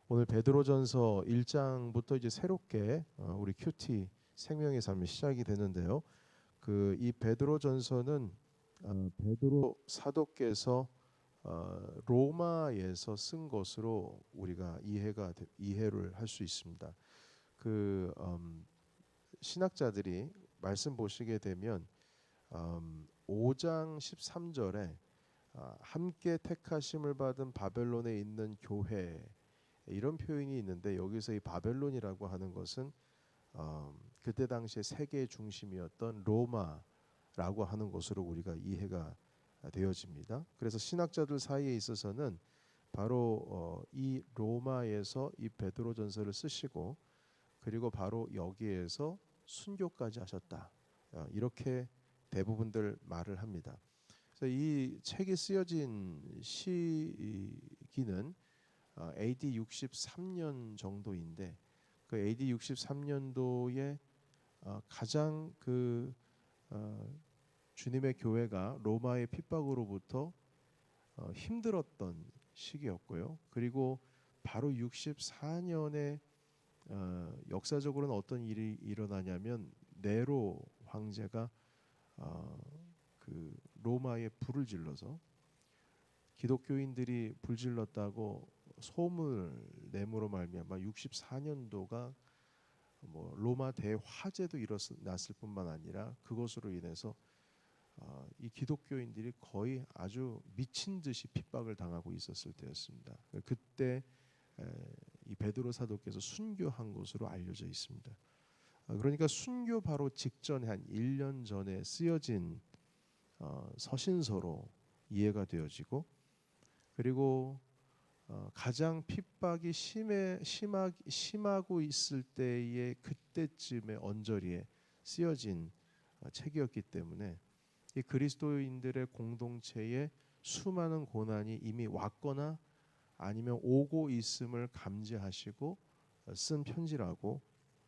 오늘 베드로전서 1장부터 이제 새롭게 우리 큐티 생명의 삶이 시작이 되는데요. 이 베드로전서는 베드로 사도께서 로마에서 쓴 것으로 우리가 이해를 할 수 있습니다. 신학자들이 말씀 보시게 되면 5장 13절에 함께 택하심을 받은 바벨론에 있는 교회, 이런 표현이 있는데, 여기서 이 바벨론이라고 하는 것은 그때 당시에 세계의 중심이었던 로마라고 하는 것으로 우리가 이해가 되어집니다. 그래서 신학자들 사이에 있어서는 바로 이 로마에서 이 베드로전서를 쓰시고, 그리고 바로 여기에서 순교까지 하셨다, 이렇게 대부분들 말을 합니다. 그래서 이 책이 쓰여진 시기는 AD 63년 정도인데, 그 AD 63년도에 가장 주님의 교회가 로마의 핍박으로부터 힘들었던 시기였고요. 그리고 바로 64년에 역사적으로는 어떤 일이 일어나냐면, 네로 황제가 로마에 불을 질러서 기독교인들이 불질렀다고 소문을 내므로 말미암아 64년도가 로마 대화재도 일어났을 뿐만 아니라, 그것으로 인해서 이 기독교인들이 거의 아주 미친 듯이 핍박을 당하고 있었을 때였습니다. 그때 이 베드로 사도께서 순교한 것으로 알려져 있습니다. 그러니까 순교 바로 직전에 한 1년 전에 쓰여진 서신서로 이해가 되어지고, 그리고 가장 핍박이 심하고 있을 때의 그때쯤의 언저리에 쓰여진 책이었기 때문에, 이 그리스도인들의 공동체에 수많은 고난이 이미 왔거나 아니면 오고 있음을 감지하시고 쓴 편지라고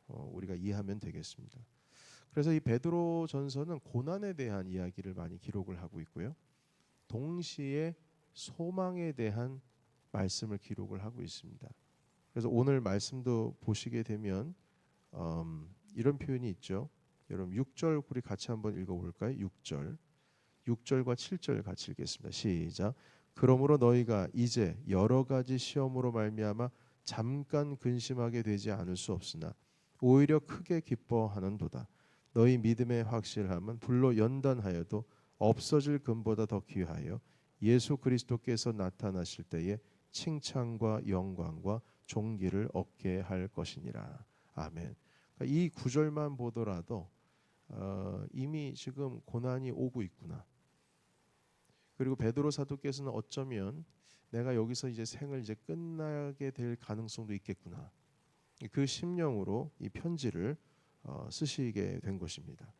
우리가 이해하면 되겠습니다. 그래서 이 베드로전서는 고난에 대한 이야기를 많이 기록을 하고 있고요, 동시에 소망에 대한 말씀을 기록을 하고 있습니다. 그래서 오늘 말씀도 보시게 되면 이런 표현이 있죠. 여러분 6절 우리 같이 한번 읽어볼까요? 6절과 7절 같이 읽겠습니다. 시작. 그러므로 너희가 이제 여러 가지 시험으로 말미암아 잠깐 근심하게 되지 않을 수 없으나 오히려 크게 기뻐하는도다. 너희 믿음의 확실함은 불로 연단하여도 없어질 금보다 더 귀하여 예수 그리스도께서 나타나실 때에 칭찬과 영광과 존귀를 얻게 할 것이니라. 아멘. 이 구절만 보더라도 이미 지금 고난이 오고 있구나. 그리고 베드로 사도께서는 어쩌면 내가 여기서 이제 생을 이제 끝나게 될 가능성도 있겠구나, 그 심령으로 이 편지를 쓰시게 된 것입니다.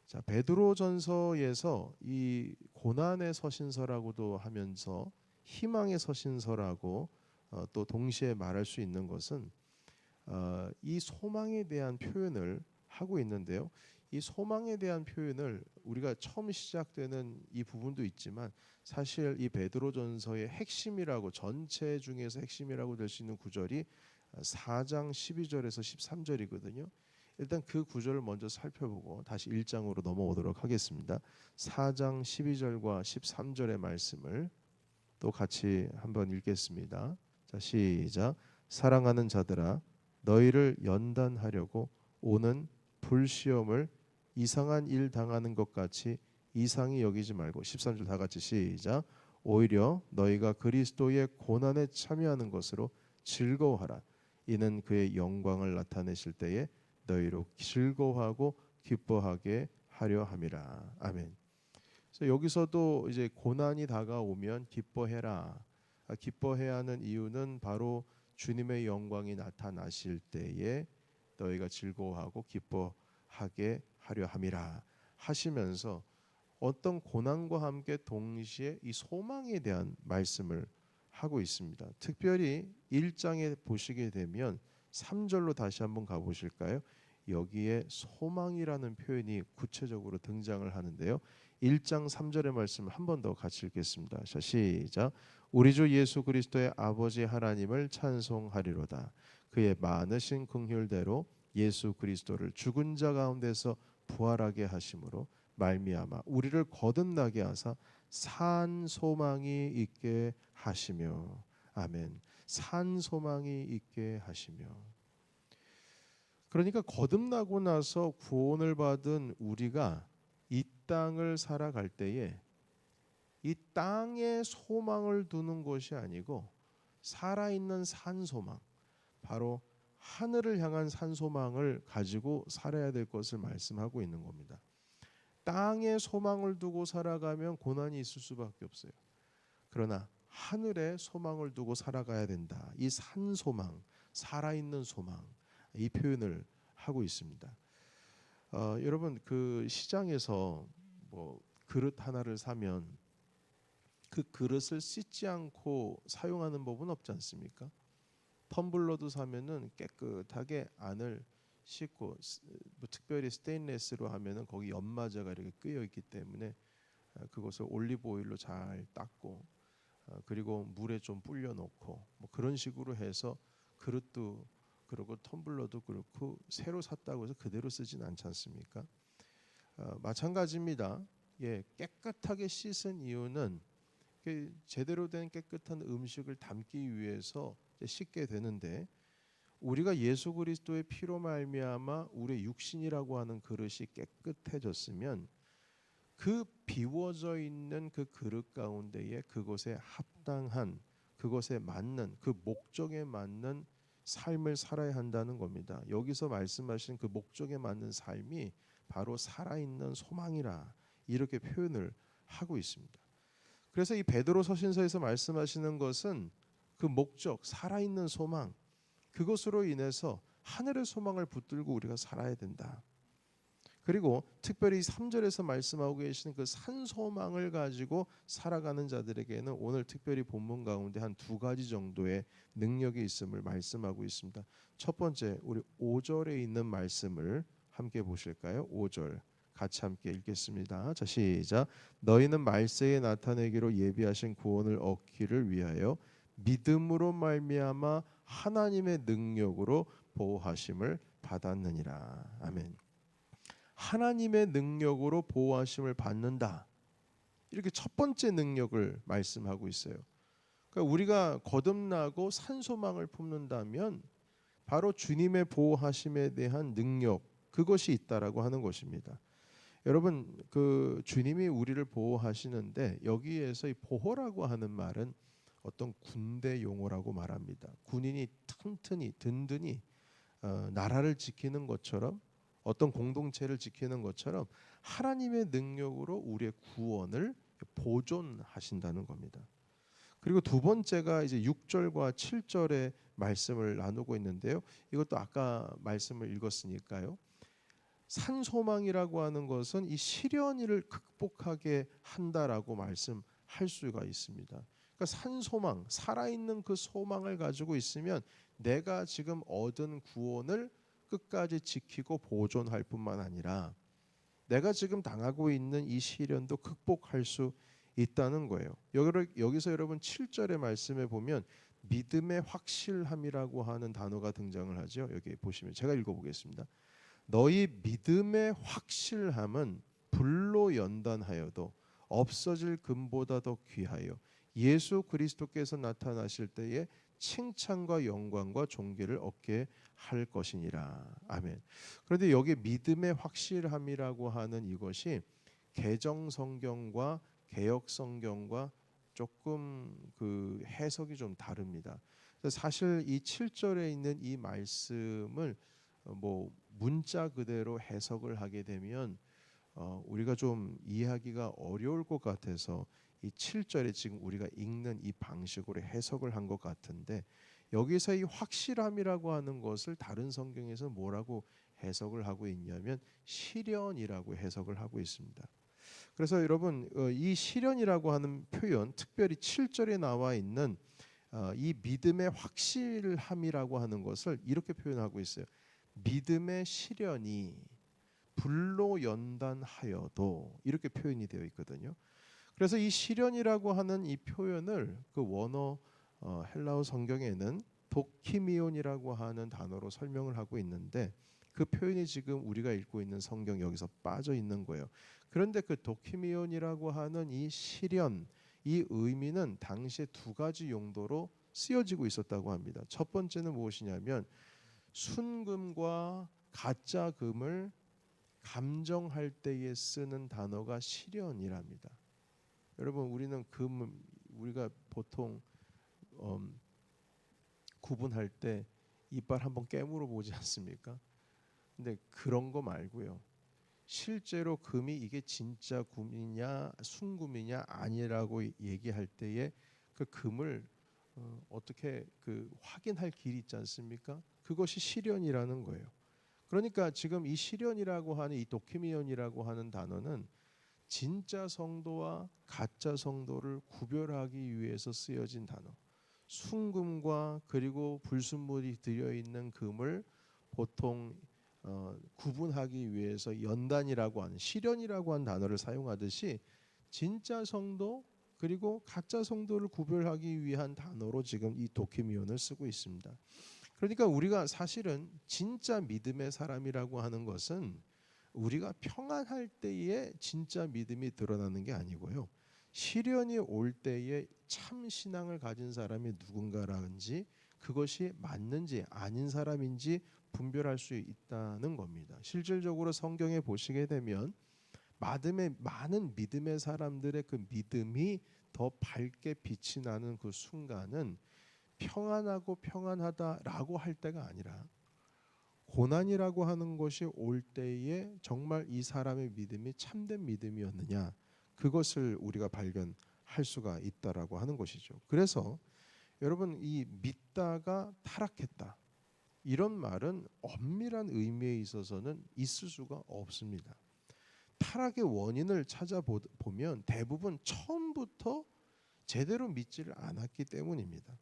자, 베드로전서에서 이 고난의 서신서라고도 하면서 희망의 서신서라고 또 동시에 말할 수 있는 것은 이 소망에 대한 표현을 하고 있는데요. 이 소망에 대한 표현을 우리가 처음 시작되는 이 부분도 있지만, 사실 이 베드로전서의 핵심이라고, 전체 중에서 핵심이라고 될 수 있는 구절이 4장 12절에서 13절이거든요. 일단 그 구절을 먼저 살펴보고 다시 1장으로 넘어오도록 하겠습니다. 4장 12절과 13절의 말씀을 또 같이 한번 읽겠습니다. 자, 시작. 사랑하는 자들아, 너희를 연단하려고 오는 불시험을 이상한 일 당하는 것 같이 이상히 여기지 말고, 13절 다 같이 시작. 오히려 너희가 그리스도의 고난에 참여하는 것으로 즐거워하라. 이는 그의 영광을 나타내실 때에 너희로 즐거워하고 기뻐하게 하려 함이라. 아멘. 그래서 여기서도 이제 고난이 다가오면 기뻐해라. 기뻐해야 하는 이유는 바로 주님의 영광이 나타나실 때에 너희가 즐거워하고 기뻐하게 하려 함이라 하시면서, 어떤 고난과 함께 동시에 이 소망에 대한 말씀을 하고 있습니다. 특별히 1장에 보시게 되면 3절로 다시 한번 가보실까요? 여기에 소망이라는 표현이 구체적으로 등장을 하는데요. 1장 3절의 말씀을 한 번 더 같이 읽겠습니다. 자, 시작. 우리 주 예수 그리스도의 아버지 하나님을 찬송하리로다. 그의 많으신 긍휼대로 예수 그리스도를 죽은 자 가운데서 부활하게 하심으로 말미암아 우리를 거듭나게 하사 산 소망이 있게 하시며. 아멘. 산 소망이 있게 하시며. 그러니까 거듭나고 나서 구원을 받은 우리가 이 땅을 살아갈 때에 이 땅에 소망을 두는 것이 아니고 살아있는 산 소망, 바로 하늘을 향한 산 소망을 가지고 살아야 될 것을 말씀하고 있는 겁니다. 땅에 소망을 두고 살아가면 고난이 있을 수밖에 없어요. 그러나 하늘에 소망을 두고 살아가야 된다. 이 산 소망, 살아있는 소망, 이 표현을 하고 있습니다. 여러분, 그 시장에서 뭐 그릇 하나를 사면 그 그릇을 씻지 않고 사용하는 법은 없지 않습니까? 텀블러도 사면은 깨끗하게 안을 씻고, 뭐 특별히 스테인레스로 하면은 거기 연마제가 이렇게 끄여 있기 때문에 그것을 올리브 오일로 잘 닦고, 그리고 물에 좀 불려 놓고, 뭐 그런 식으로 해서 그릇도 그리고 텀블러도 그렇고 새로 샀다고 해서 그대로 쓰진 않지 않습니까? 마찬가지입니다. 예, 깨끗하게 씻은 이유는 제대로 된 깨끗한 음식을 담기 위해서 씻게 되는데, 우리가 예수 그리스도의 피로 말미암아 우리의 육신이라고 하는 그릇이 깨끗해졌으면 그 비워져 있는 그 그릇 가운데에 그것에 합당한, 그것에 맞는, 그 목적에 맞는 삶을 살아야 한다는 겁니다. 여기서 말씀하신 그 목적에 맞는 삶이 바로 살아있는 소망이라, 이렇게 표현을 하고 있습니다. 그래서 이 베드로 서신서에서 말씀하시는 것은 그 목적, 살아있는 소망, 그것으로 인해서 하늘의 소망을 붙들고 우리가 살아야 된다. 그리고 특별히 3절에서 말씀하고 계시는 그 산 소망을 가지고 살아가는 자들에게는 오늘 특별히 본문 가운데 한 두 가지 정도의 능력이 있음을 말씀하고 있습니다. 첫 번째, 우리 5절에 있는 말씀을 함께 보실까요? 5절 같이 함께 읽겠습니다. 자, 시작. 너희는 말세에 나타내기로 예비하신 구원을 얻기를 위하여 믿음으로 말미암아 하나님의 능력으로 보호하심을 받았느니라. 아멘. 하나님의 능력으로 보호하심을 받는다. 이렇게 첫 번째 능력을 말씀하고 있어요. 그러니까 우리가 거듭나고 산소망을 품는다면 바로 주님의 보호하심에 대한 능력, 그것이 있다라고 하는 것입니다. 여러분, 그 주님이 우리를 보호하시는데 여기에서 이 보호라고 하는 말은 어떤 군대 용어라고 말합니다. 군인이 튼튼히 든든히 나라를 지키는 것처럼, 어떤 공동체를 지키는 것처럼 하나님의 능력으로 우리의 구원을 보존하신다는 겁니다. 그리고 두 번째가 이제 6절과 7절의 말씀을 나누고 있는데요. 이것도 아까 말씀을 읽었으니까요. 산소망이라고 하는 것은 이 시련을 극복하게 한다라고 말씀할 수가 있습니다. 그러니까 산소망, 살아있는 그 소망을 가지고 있으면 내가 지금 얻은 구원을 끝까지 지키고 보존할 뿐만 아니라 내가 지금 당하고 있는 이 시련도 극복할 수 있다는 거예요. 여기서 여러분 7절의 말씀에 보면 믿음의 확실함이라고 하는 단어가 등장을 하죠. 여기 보시면 제가 읽어보겠습니다. 너희 믿음의 확실함은 불로 연단하여도 없어질 금보다 더 귀하여 예수 그리스도께서 나타나실 때에 칭찬과 영광과 존귀를 얻게 할 것이니라. 아멘. 그런데 여기 믿음의 확실함이라고 하는 이것이 개정 성경과 개역 성경과 조금 그 해석이 좀 다릅니다. 사실 이 7절에 있는 이 말씀을 뭐 문자 그대로 해석을 하게 되면 우리가 좀 이해하기가 어려울 것 같아서 이 7절에 지금 우리가 읽는 이 방식으로 해석을 한 것 같은데, 여기서 이 확실함이라고 하는 것을 다른 성경에서 뭐라고 해석을 하고 있냐면 시련이라고 해석을 하고 있습니다. 그래서 여러분, 이 시련이라고 하는 표현, 특별히 7절에 나와 있는 이 믿음의 확실함이라고 하는 것을 이렇게 표현하고 있어요. 믿음의 시련이 불로 연단하여도 이렇게 표현이 되어 있거든요. 그래서 이 시련이라고 하는 이 표현을 그 원어 헬라어 성경에는 도키미온이라고 하는 단어로 설명을 하고 있는데 그 표현이 지금 우리가 읽고 있는 성경 여기서 빠져 있는 거예요. 그런데 그 도키미온이라고 하는 이 시련, 이 의미는 당시에 두 가지 용도로 쓰여지고 있었다고 합니다. 첫 번째는 무엇이냐면 순금과 가짜 금을 감정할 때에 쓰는 단어가 시련이랍니다. 여러분 우리는 우리가 보통 구분할 때 이빨 한번 깨물어 보지 않습니까? 근데 그런 거 말고요. 실제로 금이 이게 진짜 금이냐 순금이냐 아니라고 얘기할 때에 그 금을 어떻게 그 확인할 길이 있지 않습니까? 그것이 시련이라는 거예요. 그러니까 지금 이 시련이라고 하는 이 도키미온이라고 하는 단어는 진짜 성도와 가짜 성도를 구별하기 위해서 쓰여진 단어. 순금과 그리고 불순물이 들어 있는 금을 보통 구분하기 위해서 연단이라고 하는 시련이라고 하는 단어를 사용하듯이 진짜 성도 그리고 가짜 성도를 구별하기 위한 단어로 지금 이 도키미온을 쓰고 있습니다. 그러니까 우리가 사실은 진짜 믿음의 사람이라고 하는 것은 우리가 평안할 때에 진짜 믿음이 드러나는 게 아니고요. 시련이 올 때에 참 신앙을 가진 사람이 누군가라는지 그것이 맞는지 아닌 사람인지 분별할 수 있다는 겁니다. 실질적으로 성경에 보시게 되면 많은 믿음의 사람들의 그 믿음이 더 밝게 빛이 나는 그 순간은 평안하고 평안하다라고 할 때가 아니라 고난이라고 하는 것이 올 때에 정말 이 사람의 믿음이 참된 믿음이었느냐 그것을 우리가 발견할 수가 있다라고 하는 것이죠. 그래서 여러분 이 믿다가 타락했다 이런 말은 엄밀한 의미에 있어서는 있을 수가 없습니다. 타락의 원인을 찾아보면 대부분 처음부터 제대로 믿지를 않았기 때문입니다.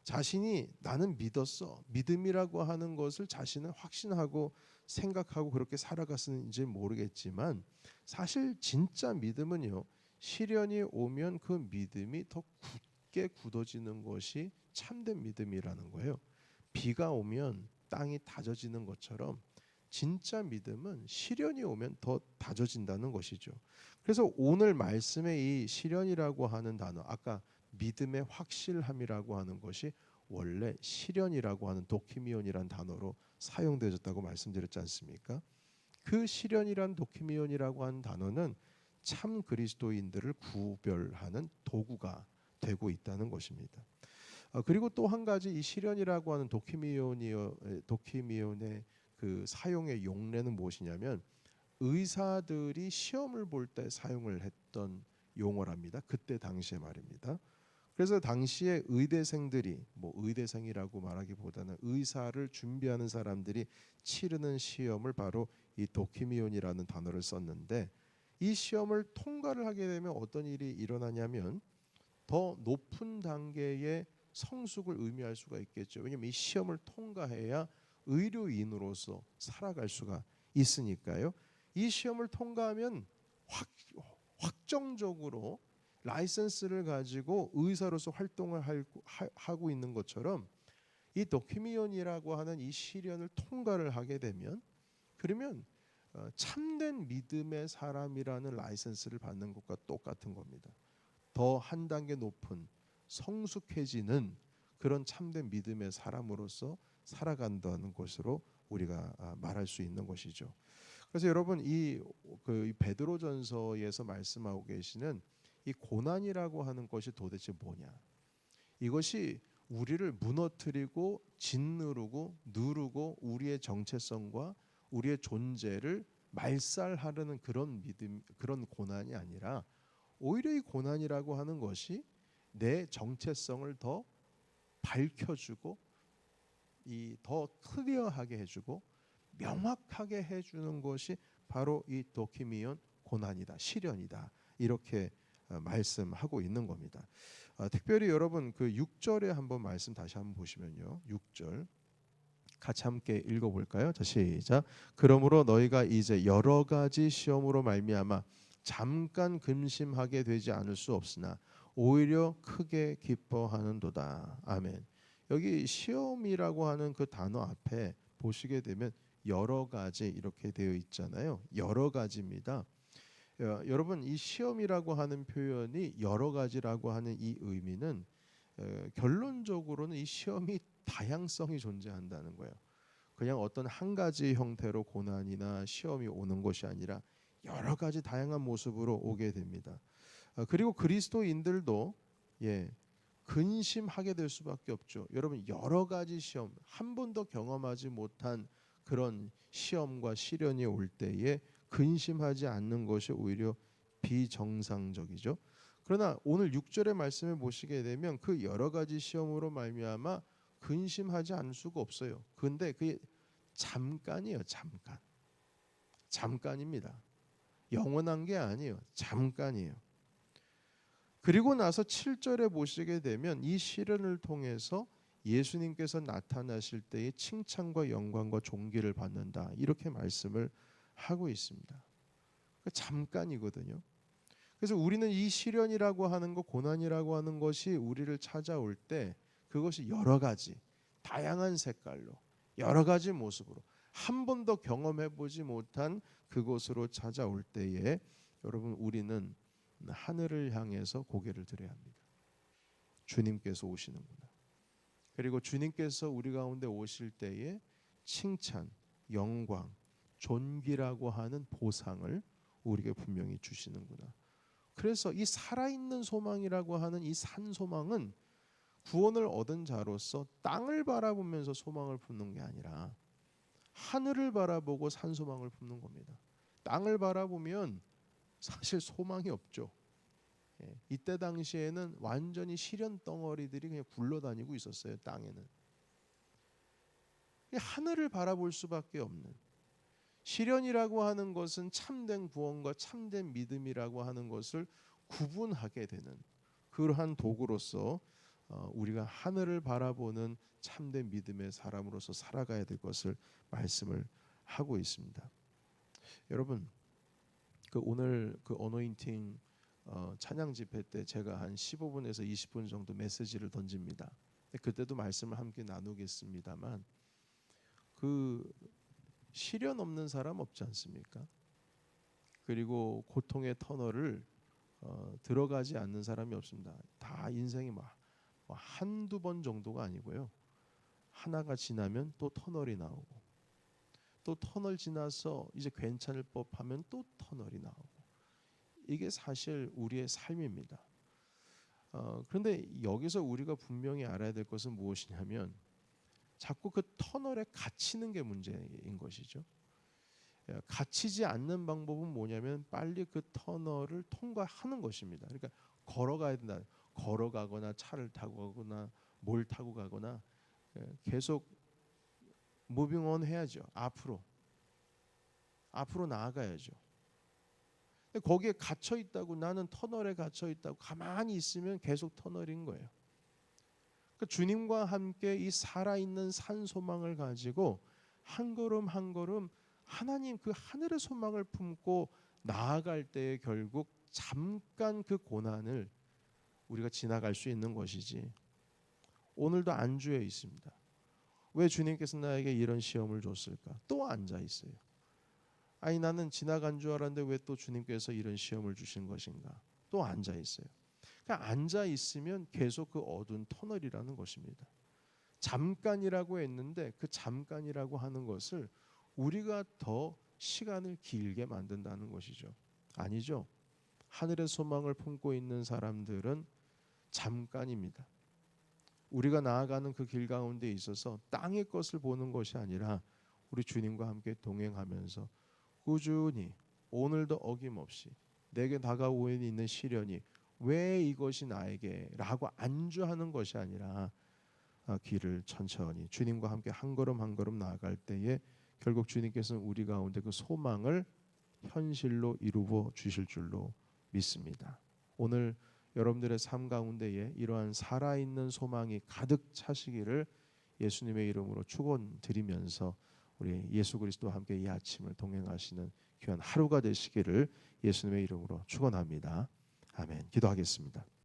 자신이 나는 믿었어. 믿음이라고 하는 것을 자신은 확신하고 생각하고 그렇게 살아갔는지 모르겠지만 사실 진짜 믿음은요. 시련이 오면 그 믿음이 더 굳게 굳어지는 것이 참된 믿음이라는 거예요. 비가 오면 땅이 다져지는 것처럼 진짜 믿음은 시련이 오면 더 다져진다는 것이죠. 그래서 오늘 말씀의 이 시련이라고 하는 단어 아까 믿음의 확실함이라고 하는 것이 원래 시련이라고 하는 도키미온이라는 단어로 사용되어졌다고 말씀드렸지 않습니까? 그 시련이란 도키미온이라고 하는 단어는 참 그리스도인들을 구별하는 도구가 되고 있다는 것입니다. 그리고 또 한 가지 이 시련이라고 하는 도키미온의 그 사용의 용례는 무엇이냐면 의사들이 시험을 볼 때 사용을 했던 용어랍니다. 그때 당시에 말입니다. 그래서 당시에 의대생들이 의대생이라고 말하기보다는 의사를 준비하는 사람들이 치르는 시험을 바로 이 도키미온이라는 단어를 썼는데 이 시험을 통과를 하게 되면 어떤 일이 일어나냐면 더 높은 단계의 성숙을 의미할 수가 있겠죠. 왜냐하면 이 시험을 통과해야 의료인으로서 살아갈 수가 있으니까요. 이 시험을 통과하면 확정적으로 라이선스를 가지고 의사로서 활동을 하고 있는 것처럼 이 도키미온이라고 하는 이 시련을 통과를 하게 되면 그러면 참된 믿음의 사람이라는 라이선스를 받는 것과 똑같은 겁니다. 더 한 단계 높은 성숙해지는 그런 참된 믿음의 사람으로서 살아간다는 것으로 우리가 말할 수 있는 것이죠. 그래서 여러분 이 베드로전서에서 말씀하고 계시는 이 고난이라고 하는 것이 도대체 뭐냐? 이것이 우리를 무너뜨리고 짓누르고 누르고 우리의 정체성과 우리의 존재를 말살하려는 그런 믿음, 그런 고난이 아니라 오히려 이 고난이라고 하는 것이 내 정체성을 더 밝혀주고 더 클리어하게 해주고 명확하게 해주는 것이 바로 이 도키미온 고난이다, 시련이다 이렇게 말씀하고 있는 겁니다. 특별히 여러분 그 6절에 한번 말씀 다시 한번 보시면요. 6절 같이 함께 읽어볼까요? 자, 시작. 그러므로 너희가 이제 여러 가지 시험으로 말미암아 잠깐 근심하게 되지 않을 수 없으나 오히려 크게 기뻐하는도다. 아멘. 여기 시험이라고 하는 그 단어 앞에 보시게 되면 여러 가지 이렇게 되어 있잖아요. 여러 가지입니다. 여러분, 이 시험이라고 하는 표현이 여러 가지라고 하는 이 의미는 결론적으로는 이 시험이 다양성이 존재한다는 거예요. 그냥 어떤 한 가지 형태로 고난이나 시험이 오는 것이 아니라 여러 가지 다양한 모습으로 오게 됩니다. 그리고 그리스도인들도 근심하게 될 수밖에 없죠. 여러분, 여러 가지 시험, 한 번도 경험하지 못한 그런 시험과 시련이 올 때에 근심하지 않는 것이 오히려 비정상적이죠. 그러나 오늘 6절의 말씀을 보시게 되면 그 여러 가지 시험으로 말미암아 근심하지 않을 수가 없어요. 근데 그게 잠깐이에요. 잠깐입니다. 영원한 게 아니에요. 잠깐이에요. 그리고 나서 7절에 보시게 되면 이 시련을 통해서 예수님께서 나타나실 때의 칭찬과 영광과 존귀를 받는다. 이렇게 말씀을 하고 있습니다. 잠깐이거든요. 그래서 우리는 이 시련이라고 하는 것, 고난이라고 하는 것이 우리를 찾아올 때 그것이 여러 가지, 다양한 색깔로, 여러 가지 모습으로 한 번도 경험해 보지 못한 그곳으로 찾아올 때에 여러분, 우리는 하늘을 향해서 고개를 들어야 합니다. 주님께서 오시는구나. 그리고 주님께서 우리 가운데 오실 때에 칭찬, 영광, 존귀라고 하는 보상을 우리에게 분명히 주시는구나. 그래서 이 살아있는 소망이라고 하는 이 산 소망은 구원을 얻은 자로서 땅을 바라보면서 소망을 품는 게 아니라 하늘을 바라보고 산 소망을 품는 겁니다. 땅을 바라보면 사실 소망이 없죠. 이때 당시에는 완전히 시련 덩어리들이 그냥 굴러다니고 있었어요. 땅에는. 하늘을 바라볼 수밖에 없는, 시련이라고 하는 것은 참된 구원과 참된 믿음이라고 하는 것을 구분하게 되는 그러한 도구로서 우리가 하늘을 바라보는 참된 믿음의 사람으로서 살아가야 될 것을 말씀을 하고 있습니다. 여러분, 오늘 어노인팅 찬양 집회 때 제가 한 15분에서 20분 정도 메시지를 던집니다. 그때도 말씀을 함께 나누겠습니다만, 시련 없는 사람 없지 않습니까? 그리고 고통의 터널을 들어가지 않는 사람이 없습니다. 다 인생이 한두 번 정도가 아니고요. 하나가 지나면 또 터널이 나오고, 또 터널 지나서 이제 괜찮을 법하면 또 터널이 나오고, 이게 사실 우리의 삶입니다. 그런데 여기서 우리가 분명히 알아야 될 것은 무엇이냐면 자꾸 그 터널에 갇히는 게 문제인 것이죠. 갇히지 않는 방법은 뭐냐면 빨리 그 터널을 통과하는 것입니다. 그러니까 걸어가야 된다. 걸어가거나 차를 타고 가거나 뭘 타고 가거나 계속 무빙 온 해야죠. 앞으로 나아가야죠. 거기에 갇혀 있다고, 나는 터널에 갇혀 있다고 가만히 있으면 계속 터널인 거예요. 그러니까 주님과 함께 이 살아있는 산 소망을 가지고 한 걸음 한 걸음 하나님 그 하늘의 소망을 품고 나아갈 때에 결국 잠깐 그 고난을 우리가 지나갈 수 있는 것이지, 오늘도 안주해 있습니다. 왜 주님께서 나에게 이런 시험을 줬을까? 또 앉아 있어요. 아니, 나는 지나간 줄 알았는데 왜 또 주님께서 이런 시험을 주신 것인가? 또 앉아 있어요. 그러니까 앉아 있으면 계속 그 어두운 터널이라는 것입니다. 잠깐이라고 했는데 그 잠깐이라고 하는 것을 우리가 더 시간을 길게 만든다는 것이죠. 아니죠. 하늘의 소망을 품고 있는 사람들은 잠깐입니다. 우리가 나아가는 그 길 가운데 있어서 땅의 것을 보는 것이 아니라 우리 주님과 함께 동행하면서 꾸준히 오늘도 어김없이 내게 다가오고 있는 시련이 왜 이것이 나에게 라고 안주하는 것이 아니라 길을 천천히 주님과 함께 한 걸음 한 걸음 나아갈 때에 결국 주님께서는 우리 가운데 그 소망을 현실로 이루어 주실 줄로 믿습니다. 오늘 여러분들의 삶 가운데에 이러한 살아있는 소망이 가득 차시기를 예수님의 이름으로 축원드리면서 우리 예수 그리스도와 함께 이 아침을 동행하시는 귀한 하루가 되시기를 예수님의 이름으로 축원합니다. 아멘. 기도하겠습니다.